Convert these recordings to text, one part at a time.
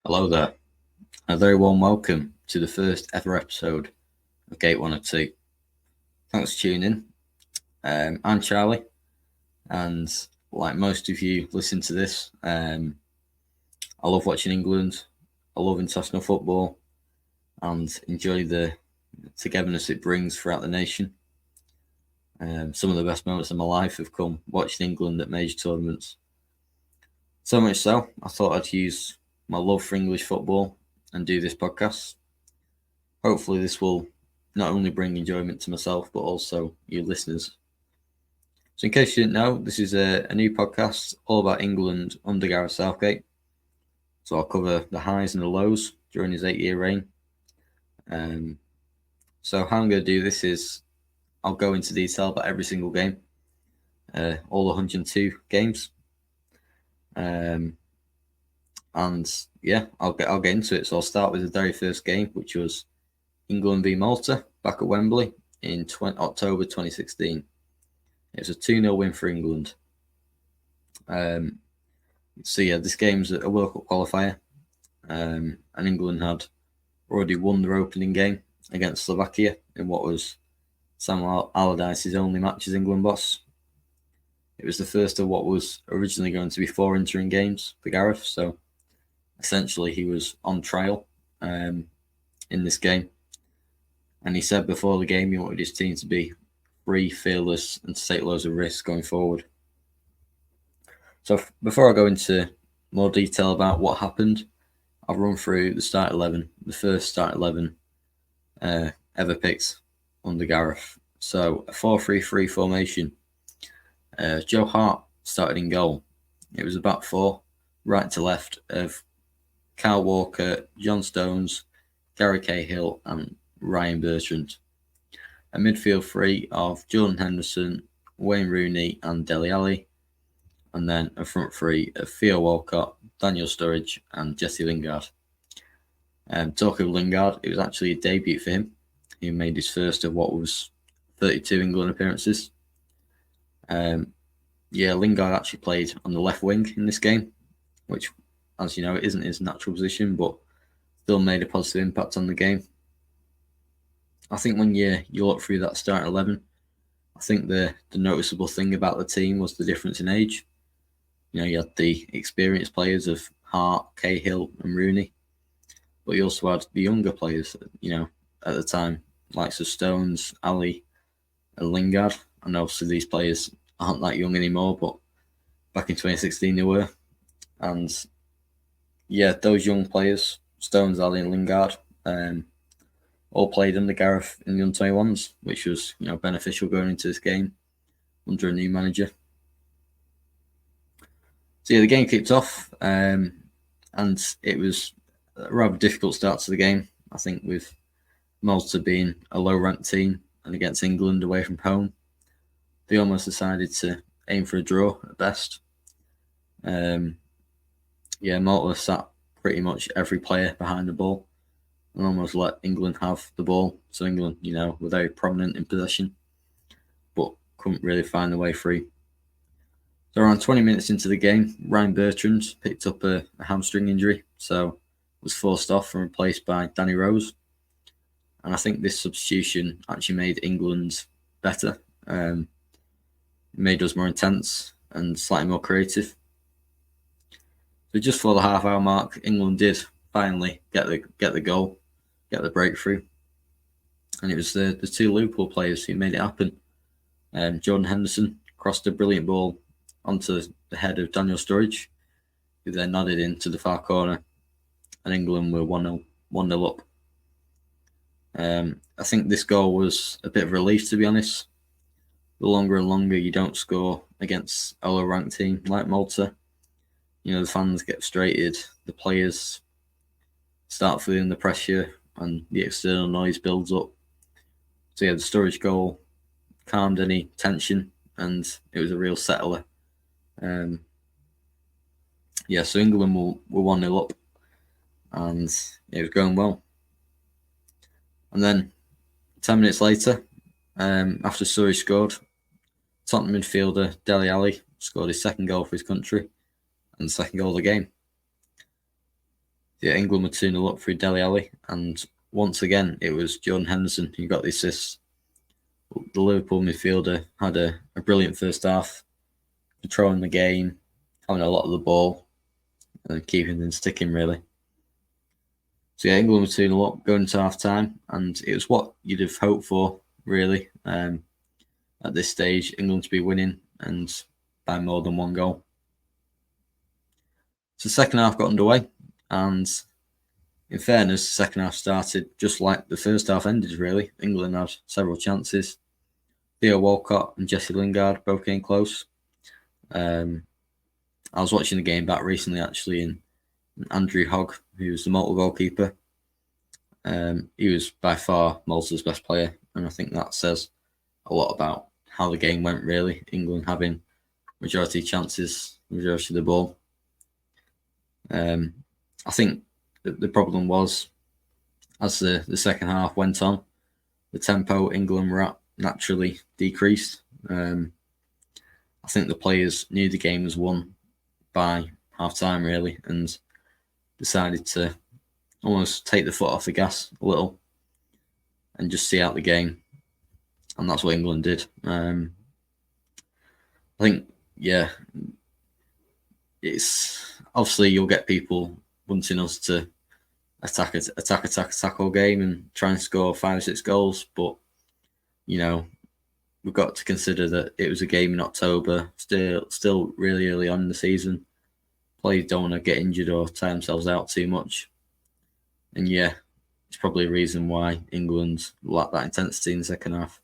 Hello there. A very warm welcome to the first ever episode of Gate 102. Thanks for tuning in. I'm Charlie, and like most of you listen to this, I love watching England. I love international football and enjoy the togetherness it brings throughout the nation. Some of the best moments of my life have come watching England at major tournaments. So much so, I thought I'd use my love for English football and do this podcast. Hopefully, this will not only bring enjoyment to myself, but also you listeners. So, in case you didn't know, this is a new podcast all about England under Gareth Southgate. So, I'll cover the highs and the lows during his 8-year reign. So, how I'm going to do this is I'll go into detail about every single game, all the 102 games. And yeah, I'll get into it. So, I'll start with the very first game, which was England v Malta back at Wembley in October 2016. It was a 2-0 win for England. This game's a World Cup qualifier, and England had already won their opening game against Slovakia in what was Sam Allardyce's only match as England boss. It was the first of what was originally going to be 4 interim games for Gareth, so essentially he was on trial in this game. And he said before the game he wanted his team to be free, fearless, and to take loads of risks going forward. So before I go into more detail about what happened, I'll run through the start 11, the first start 11 ever picked under Gareth. So a 4-3-3 formation. Joe Hart started in goal. It was a back four, right to left of Kyle Walker, John Stones, Gary Cahill, and Ryan Bertrand. A midfield three of Jordan Henderson, Wayne Rooney, and Dele Alli. And then a front three of Theo Walcott, Daniel Sturridge, and Jesse Lingard. Talking of Lingard, it was actually a debut for him. He made his first of what was 32 England appearances. Lingard actually played on the left wing in this game, which, as you know, isn't his natural position, but still made a positive impact on the game. I think when you look through that start 11, I think the noticeable thing about the team was the difference in age. You had the experienced players of Hart, Cahill, and Rooney, but you also had the younger players, at the time, likes of Stones, Ali, and Lingard. And obviously these players aren't that young anymore, but back in 2016 they were. And those young players, Stones, Ali, and Lingard, all played under Gareth in the under-21s, which was beneficial going into this game under a new manager. So the game kicked off, and it was a rather difficult start to the game. I think with Malta being a low-ranked team and against England away from home, they almost decided to aim for a draw at best. Malta sat pretty much every player behind the ball and almost let England have the ball. So England, were very prominent in possession, but couldn't really find the way through. So around 20 minutes into the game, Ryan Bertrand picked up a hamstring injury, so was forced off and replaced by Danny Rose. And I think this substitution actually made England better. It made us more intense and slightly more creative. So just for the half-hour mark, England did finally get the goal, get the breakthrough, and it was the two Liverpool players who made it happen. Jordan Henderson crossed a brilliant ball onto the head of Daniel Sturridge, who then nodded into the far corner, and England were 1-0 up. I think this goal was a bit of relief, to be honest. The longer and longer you don't score against a low-ranked team like Malta, the fans get frustrated, the players start feeling the pressure, and the external noise builds up. So the Sturridge goal calmed any tension, and it was a real settler. So England were 1-0 up, and it was going well. And then 10 minutes later, after Sturridge scored, Tottenham midfielder Dele Alli scored his second goal for his country and the second goal of the game. Yeah, England were 2-0 up through Dele Alli, and once again it was Jordan Henderson who got the assist. The Liverpool midfielder had a brilliant first half, controlling the game, having a lot of the ball, and keeping things sticking really. So yeah, England were 2-0 up going to half time, and it was what you'd have hoped for really. At this stage, England to be winning and by more than one goal. So the second half got underway, and in fairness, the second half started just like the first half ended, really. England had several chances. Theo Walcott and Jesse Lingard both came close. I was watching the game back recently, actually, and Andrew Hogg, who was the Malta goalkeeper, he was by far Malta's best player, and I think that says a lot about how the game went, really. England having majority chances, majority of the ball. I think the problem was, as the second half went on, the tempo England were at naturally decreased. I think the players knew the game was won by half time, really, and decided to almost take the foot off the gas a little and just see out the game. And that's what England did. I think, yeah, it's obviously you'll get people wanting us to attack all game and try and score 5 or 6 goals, but you know, we've got to consider that it was a game in October, still really early on in the season. Players don't want to get injured or tire themselves out too much, and yeah, it's probably a reason why England lacked that intensity in the second half.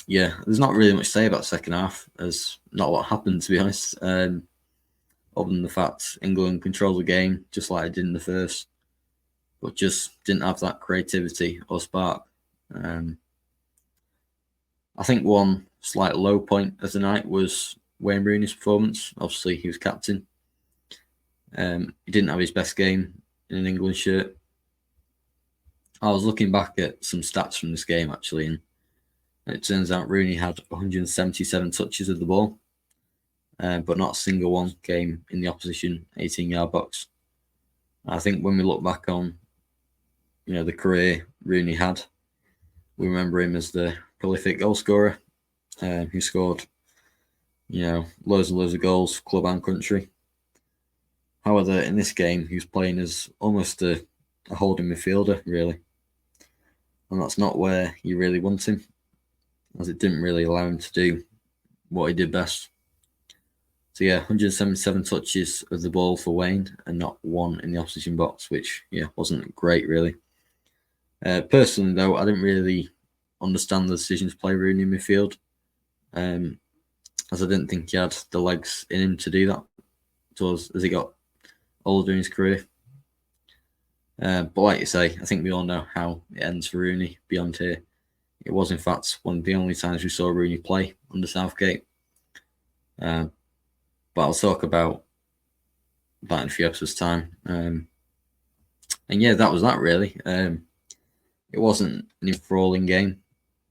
Yeah, there's not really much to say about the second half. There's not a lot happened, to be honest. Other than the fact England controlled the game just like it did in the first, but just didn't have that creativity or spark. I think one slight low point of the night was Wayne Rooney's performance. Obviously, he was captain. He didn't have his best game in an England shirt. I was looking back at some stats from this game, actually, and it turns out Rooney had 177 touches of the ball, but not a single one came in the opposition 18-yard box. I think when we look back on, the career Rooney had, we remember him as the prolific goal scorer who scored, loads and loads of goals, club and country. However, in this game, he was playing as almost a holding midfielder, really. And that's not where you really want him, as it didn't really allow him to do what he did best. So yeah, 177 touches of the ball for Wayne and not one in the opposition box, which, wasn't great, really. Personally, though, I didn't really understand the decision to play Rooney in midfield, as I didn't think he had the legs in him to do that as he got older in his career. But like you say, I think we all know how it ends for Rooney beyond here. It was, in fact, one of the only times we saw Rooney play under Southgate. But I'll talk about that in a few episodes' time. And yeah, that was that, really. It wasn't an enthralling game,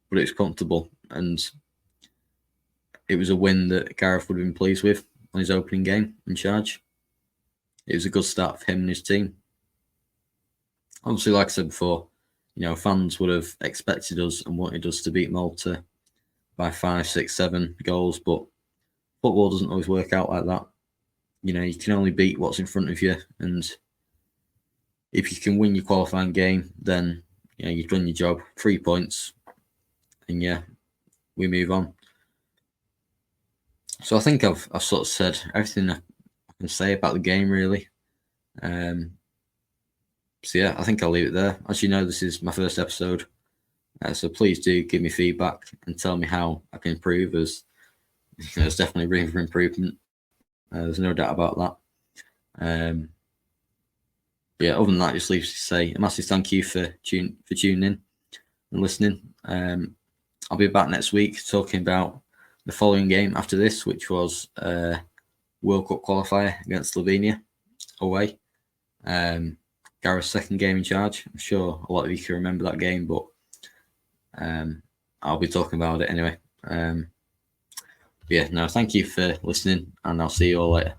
but it was comfortable. And it was a win that Gareth would have been pleased with on his opening game in charge. It was a good start for him and his team. Obviously, like I said before, fans would have expected us and wanted us to beat Malta by 5, 6, 7 goals, but football doesn't always work out like that. You can only beat what's in front of you, and if you can win your qualifying game, then you've done your job. 3 points, and we move on. So I think I've sort of said everything I can say about the game, really. So yeah, I think I'll leave it there. As you know, this is my first episode, so please do give me feedback and tell me how I can improve, as there's definitely room for improvement. There's no doubt about that. Other than that, just leaves to say a massive thank you for tuning in and listening. I'll be back next week talking about the following game after this, which was World Cup qualifier against Slovenia away. Gareth's second game in charge. I'm sure a lot of you can remember that game, but I'll be talking about it anyway. Thank you for listening, and I'll see you all later.